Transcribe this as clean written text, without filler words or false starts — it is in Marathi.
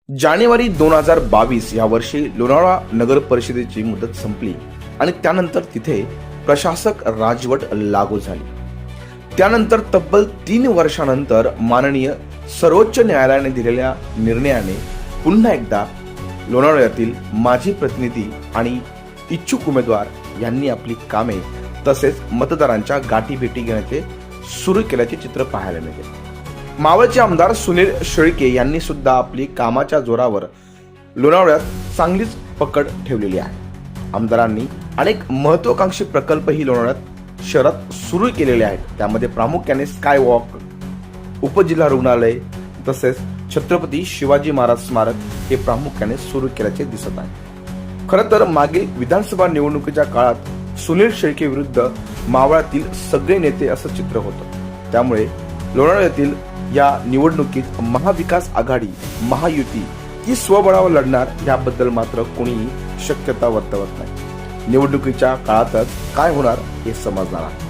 जानेवारी 2022 या वर्षी लोणावळा नगर परिषदेची मुदत संपली आणि त्यानंतर तिथे प्रशासक राजवट लागू झाली. त्यानंतर तब्बल 3 वर्षानंतर माननीय सर्वोच्च न्यायालयाने दिलेल्या निर्णयाने पुन्हा एकदा लोणावळ्यातील माजी प्रतिनिधी आणि इच्छुक उमेदवार यांनी आपली कामे तसेच मतदारांच्या गाठीभेटी घेण्याचे सुरू केल्याचे चित्र पाहायला मिळते. मावळचे आमदार सुनील शेळके यांनी सुद्धा आपली कामाच्या जोरावर लोणावळ्यात चांगलीच पकड ठेवलेली आहे. आमदारांनी अनेक महत्वाकांक्षी प्रकल्पही लोणावळ्यात शहरात सुरू केलेले आहेत. त्यामध्ये प्रामुख्याने स्काय वॉक, उपजिल्हा रुग्णालय तसेच छत्रपती शिवाजी महाराज स्मारक हे प्रामुख्याने सुरू केल्याचे दिसत आहे. खरं तर मागील विधानसभा निवडणुकीच्या काळात सुनील शेळके विरुद्ध मावळातील सगळे नेते असं चित्र होतं. त्यामुळे लोणावळ्यातील या निवडणुकीत महाविकास आघाडी, महायुती की स्वबळावर लढणार याबद्दल मात्र कोणीही शक्यता वर्तवत नाही. निवडणुकीच्या काळातच काय होणार हे समजणार आहे.